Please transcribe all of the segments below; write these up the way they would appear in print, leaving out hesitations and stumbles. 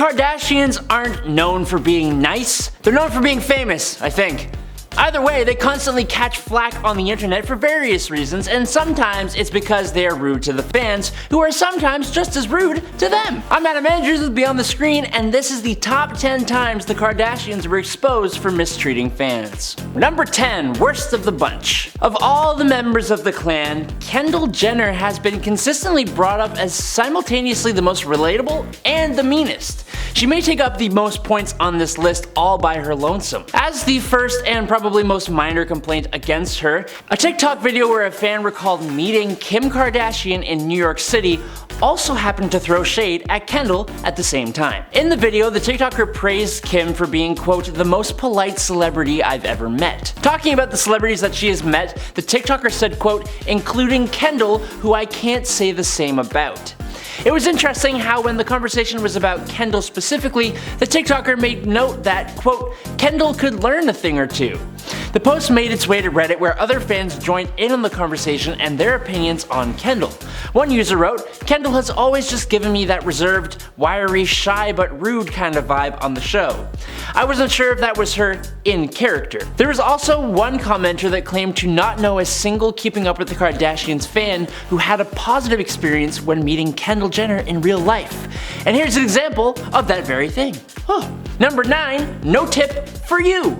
Kardashians aren't known for being nice, they're known for being famous, I think. Either way, they constantly catch flack on the internet for various reasons, and sometimes it's because they are rude to the fans, who are sometimes just as rude to them. I'm Adam Andrews with Beyond the Screen, and this is the top 10 times the Kardashians were exposed for mistreating fans. Number 10, worst of the bunch. Of all the members of the clan, Kendall Jenner has been consistently brought up as simultaneously the most relatable and the meanest. She may take up the most points on this list all by her lonesome. As the first and probably most minor complaint against her, a TikTok video where a fan recalled meeting Kim Kardashian in New York City also happened to throw shade at Kendall at the same time. In the video, the TikToker praised Kim for being, quote, the most polite celebrity I've ever met. Talking about the celebrities that she has met, the TikToker said, quote, including Kendall, who I can't say the same about. It was interesting how when the conversation was about Kendall specifically, the TikToker made note that, quote, Kendall could learn a thing or two. The post made its way to Reddit where other fans joined in on the conversation and their opinions on Kendall. One user wrote, Kendall has always just given me that reserved, wiry, shy but rude kind of vibe on the show. I wasn't sure if that was her in character. There was also one commenter that claimed to not know a single Keeping Up with the Kardashians fan who had a positive experience when meeting Kendall Jenner in real life. And here's an example of that very thing. Number 9, no tip for you.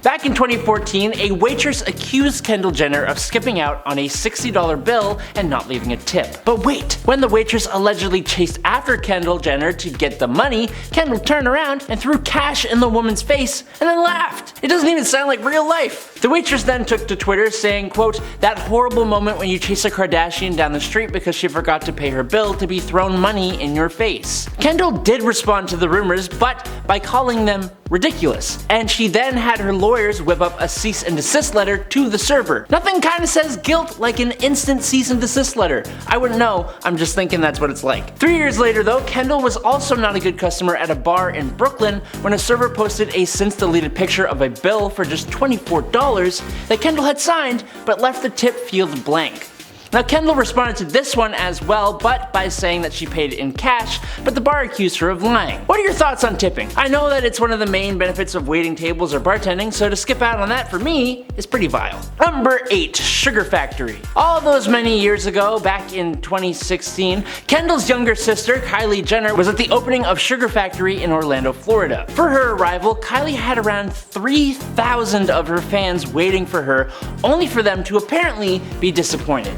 Back in 2014, a waitress accused Kendall Jenner of skipping out on a $60 bill and not leaving a tip. But wait, when the waitress allegedly chased after Kendall Jenner to get the money, Kendall turned around and threw cash in the woman's face and then laughed. It doesn't even sound like real life. The waitress then took to Twitter saying, quote, that horrible moment when you chase a Kardashian down the street because she forgot to pay her bill to be thrown money in your face. Kendall did respond to the rumors, but by calling them ridiculous, and she then had her lawyers whip up a cease and desist letter to the server. Nothing kinda says guilt like an instant cease and desist letter. I wouldn't know, I'm just thinking that's what it's like. 3 years later though, Kendall was also not a good customer at a bar in Brooklyn when a server posted a since deleted picture of a bill for just $24 that Kendall had signed but left the tip field blank. Now Kendall responded to this one as well, but by saying that she paid it in cash, but the bar accused her of lying. What are your thoughts on tipping? I know that it's one of the main benefits of waiting tables or bartending, so to skip out on that for me is pretty vile. Number 8, Sugar Factory. All those many years ago, back in 2016, Kendall's younger sister, Kylie Jenner, was at the opening of Sugar Factory in Orlando, Florida. For her arrival, Kylie had around 3,000 of her fans waiting for her, only for them to apparently be disappointed.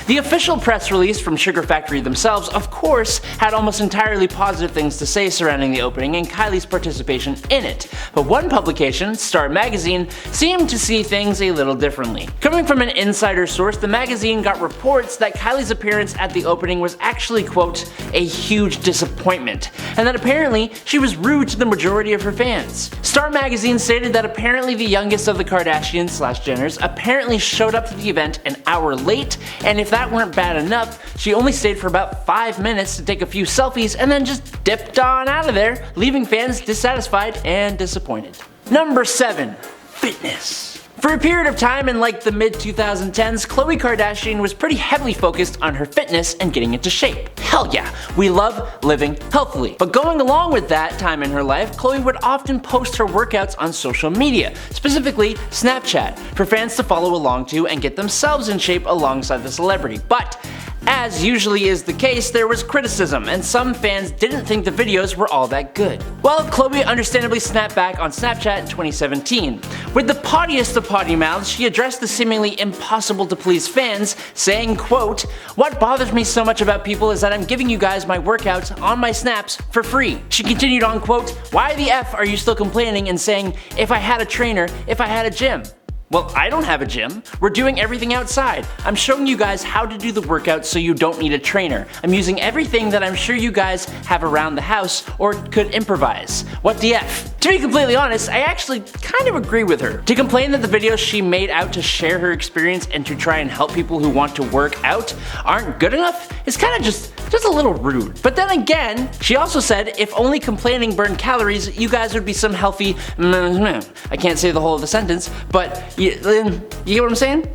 The official press release from Sugar Factory themselves, of course, had almost entirely positive things to say surrounding the opening and Kylie's participation in it, but one publication, Star Magazine, seemed to see things a little differently. Coming from an insider source, the magazine got reports that Kylie's appearance at the opening was actually, quote, a huge disappointment, and that apparently she was rude to the majority of her fans. Star Magazine stated that apparently the youngest of the Kardashians/Jenners apparently showed up to the event an hour late, and if that weren't bad enough, she only stayed for about 5 minutes to take a few selfies and then just dipped on out of there, leaving fans dissatisfied and disappointed. Number 7, fitness. For a period of time in like the mid-2010s, Khloe Kardashian was pretty heavily focused on her fitness and getting into shape. Hell yeah, we love living healthily. But going along with that time in her life, Khloe would often post her workouts on social media, specifically Snapchat, for fans to follow along to and get themselves in shape alongside the celebrity. But as usually is the case, there was criticism, and some fans didn't think the videos were all that good. Well, Khloe understandably snapped back on Snapchat in 2017. With the pottiest of potty mouths, she addressed the seemingly impossible to please fans, saying, quote, what bothers me so much about people is that I'm giving you guys my workouts on my snaps for free. She continued on, quote, why the F are you still complaining and saying, if I had a trainer, if I had a gym? Well, I don't have a gym. We're doing everything outside. I'm showing you guys how to do the workouts so you don't need a trainer. I'm using everything that I'm sure you guys have around the house or could improvise. What the F? To be completely honest, I actually kind of agree with her. To complain that the videos she made out to share her experience and to try and help people who want to work out aren't good enough is kind of just a little rude. But then again, she also said if only complaining burned calories, you guys would be some healthy I can't say the whole of the sentence, but you get what I'm saying?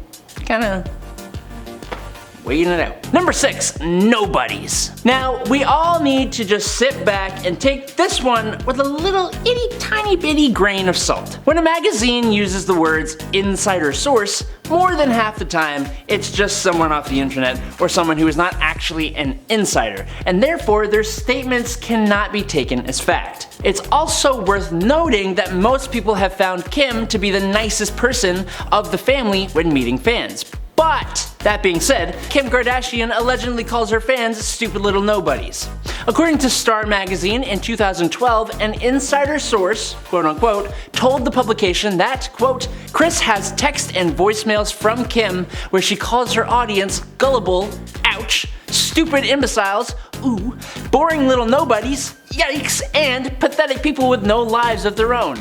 Kinda waiting it out. Number 6, Nobodies. Now, we all need to just sit back and take this one with a little itty tiny bitty grain of salt. When a magazine uses the words insider source, more than half the time, it's just someone off the internet or someone who is not actually an insider, and therefore their statements cannot be taken as fact. It's also worth noting that most people have found Kim to be the nicest person of the family when meeting fans. But, that being said, Kim Kardashian allegedly calls her fans stupid little nobodies. According to Star magazine, in 2012, an insider source, quote unquote, told the publication that, quote, Kris has text and voicemails from Kim where she calls her audience gullible, ouch, stupid imbeciles, ooh, boring little nobodies, yikes, and pathetic people with no lives of their own.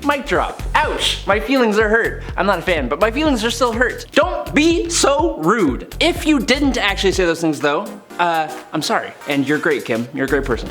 Mic drop. Ouch, my feelings are hurt. I'm not a fan, but my feelings are still hurt. Don't be so rude. If you didn't actually say those things though, I'm sorry. And you're great, Kim. You're a great person.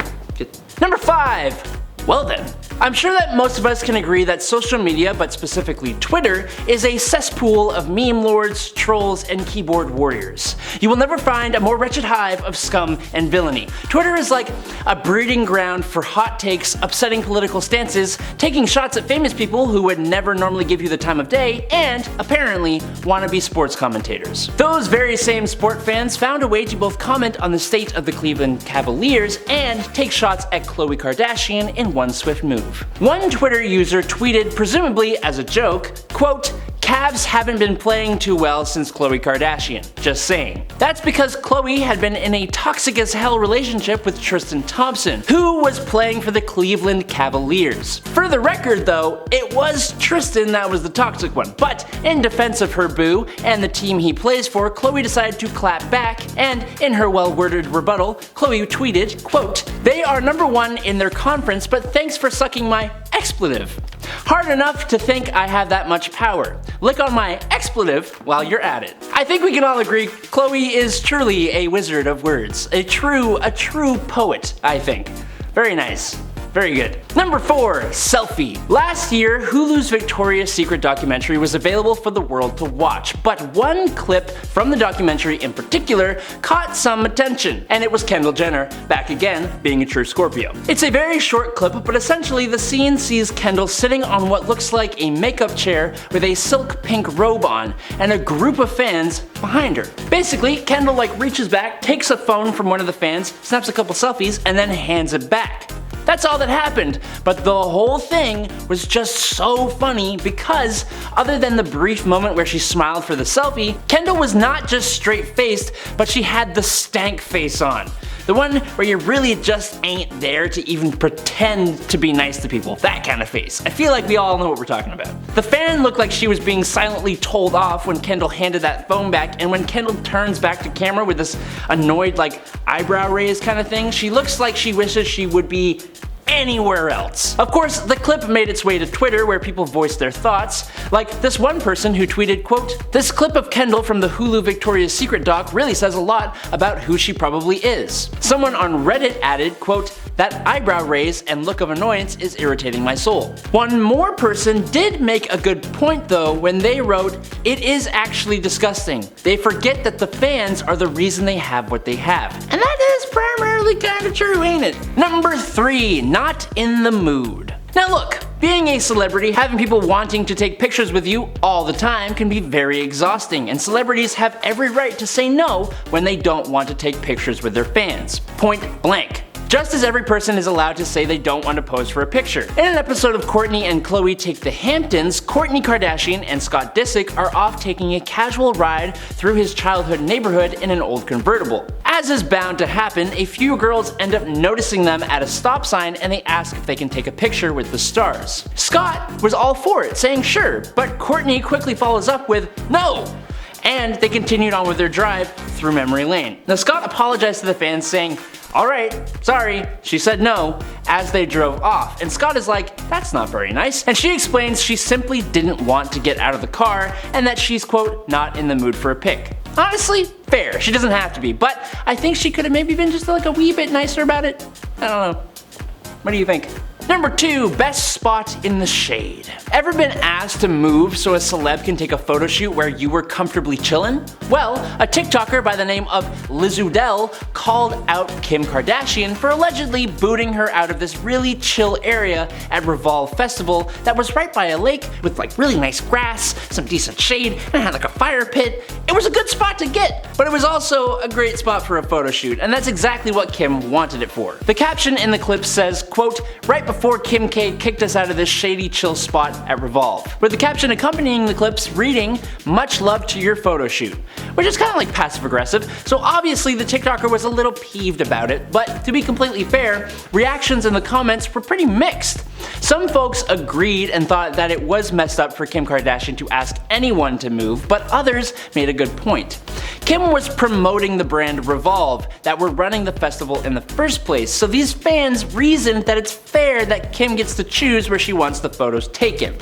Number 5. Well then, I'm sure that most of us can agree that social media, but specifically Twitter, is a cesspool of meme lords, trolls, and keyboard warriors. You will never find a more wretched hive of scum and villainy. Twitter is like a breeding ground for hot takes, upsetting political stances, taking shots at famous people who would never normally give you the time of day, and, apparently, wannabe sports commentators. Those very same sport fans found a way to both comment on the state of the Cleveland Cavaliers and take shots at Khloe Kardashian in one swift move. One Twitter user tweeted, presumably as a joke, quote, Cavs haven't been playing too well since Khloe Kardashian. Just saying. That's because Khloe had been in a toxic as hell relationship with Tristan Thompson, who was playing for the Cleveland Cavaliers. For the record though, it was Tristan that was the toxic one, but in defense of her boo and the team he plays for, Khloe decided to clap back, and in her well-worded rebuttal, Khloe tweeted, quote, they are number 1 in their conference, but thanks for sucking my expletive. Hard enough to think I have that much power. Lick on my expletive while you're at it. I think we can all agree Khloe is truly a wizard of words. A true poet, I think. Very nice. Very good. Number 4, Selfie. Last year, Hulu's Victoria's Secret documentary was available for the world to watch, but one clip from the documentary in particular caught some attention, and it was Kendall Jenner, back again, being a true Scorpio. It's a very short clip, but essentially the scene sees Kendall sitting on what looks like a makeup chair with a silk pink robe on, and a group of fans behind her. Basically, Kendall reaches back, takes a phone from one of the fans, snaps a couple selfies, and then hands it back. That's all that happened, but the whole thing was just so funny because, other than the brief moment where she smiled for the selfie, Kendall was not just straight-faced, but she had the stank face on. The one where you really just ain't there to even pretend to be nice to people. That kind of face. I feel like we all know what we're talking about. The fan looked like she was being silently told off when Kendall handed that phone back, and when Kendall turns back to camera with this annoyed eyebrow raise kind of thing, she looks like she wishes she would be anywhere else. Of course, the clip made its way to Twitter where people voiced their thoughts, like this one person who tweeted, quote, this clip of Kendall from the Hulu Victoria's Secret doc really says a lot about who she probably is. Someone on Reddit added, quote, that eyebrow raise and look of annoyance is irritating my soul. One more person did make a good point though when they wrote, it is actually disgusting. They forget that the fans are the reason they have what they have. And that is primarily kinda true, ain't it? Number 3, not in the mood. Now look, being a celebrity, having people wanting to take pictures with you all the time can be very exhausting, and celebrities have every right to say no when they don't want to take pictures with their fans. Point blank. Just as every person is allowed to say they don't want to pose for a picture. In an episode of Kourtney and Khloe Take the Hamptons, Kourtney Kardashian and Scott Disick are off taking a casual ride through his childhood neighborhood in an old convertible. As is bound to happen, a few girls end up noticing them at a stop sign and they ask if they can take a picture with the stars. Scott was all for it, saying sure, but Kourtney quickly follows up with no! And they continued on with their drive through memory lane. Now Scott apologized to the fans saying, alright, sorry, she said no, as they drove off, and Scott is like, that's not very nice, and she explains she simply didn't want to get out of the car and that she's, quote, not in the mood for a pic. Honestly, fair, she doesn't have to be, but I think she could have maybe been just a wee bit nicer about it. I don't know. What do you think? Number 2, best spot in the shade. Ever been asked to move so a celeb can take a photo shoot where you were comfortably chillin'? Well, a TikToker by the name of Lizudel called out Kim Kardashian for allegedly booting her out of this really chill area at Revolve Festival that was right by a lake with like really nice grass, some decent shade, and it had like a fire pit. It was a good spot to get, but it was also a great spot for a photo shoot, and that's exactly what Kim wanted it for. The caption in the clip says, quote, "Right before Kim K kicked us out of this shady chill spot at Revolve," with the caption accompanying the clips reading, "Much love to your photo shoot," which is kind of like passive aggressive, so obviously the TikToker was a little peeved about it, but to be completely fair, reactions in the comments were pretty mixed. Some folks agreed and thought that it was messed up for Kim Kardashian to ask anyone to move, but others made a good point. Kim was promoting the brand Revolve that were running the festival in the first place, so these fans reasoned that it's fair that Kim gets to choose where she wants the photos taken.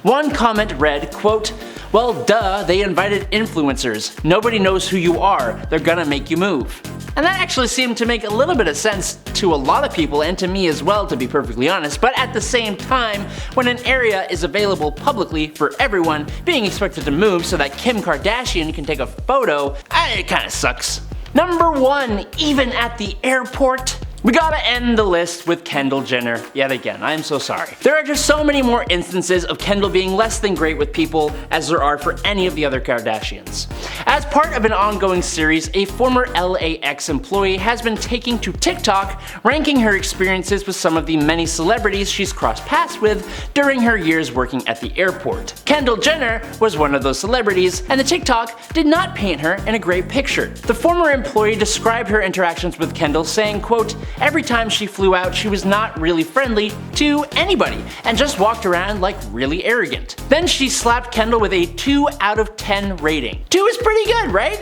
One comment read, quote, "Well duh, they invited influencers. Nobody knows who you are. They're gonna make you move." And that actually seemed to make a little bit of sense to a lot of people and to me as well, to be perfectly honest, but at the same time, when an area is available publicly for everyone, being expected to move so that Kim Kardashian can take a photo, it kinda sucks. Number 1, even at the airport. We gotta end the list with Kendall Jenner yet again. I am so sorry. There are just so many more instances of Kendall being less than great with people as there are for any of the other Kardashians. As part of an ongoing series, a former LAX employee has been taking to TikTok, ranking her experiences with some of the many celebrities she's crossed paths with during her years working at the airport. Kendall Jenner was one of those celebrities, and the TikTok did not paint her in a great picture. The former employee described her interactions with Kendall saying, quote, "Every time she flew out, she was not really friendly to anybody and just walked around like really arrogant." Then she slapped Kendall with a 2 out of 10 rating. 2 is pretty good, right?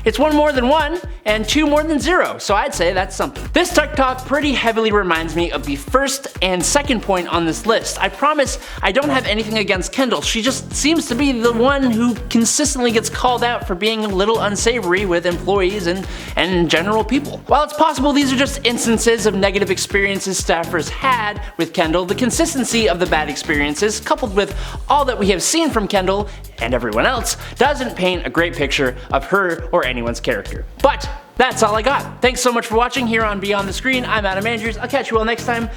It's 1 more than 1 and 2 more than 0, so I'd say that's something. This TikTok pretty heavily reminds me of the first and second point on this list. I promise I don't have anything against Kendall, she just seems to be the one who consistently gets called out for being a little unsavory with employees and general people. While it's possible these are just instances of negative experiences staffers had with Kendall, the consistency of the bad experiences, coupled with all that we have seen from Kendall and everyone else, doesn't paint a great picture of her or anyone's character. But that's all I got. Thanks so much for watching here on Beyond the Screen. I'm Adam Andrews. I'll catch you all next time.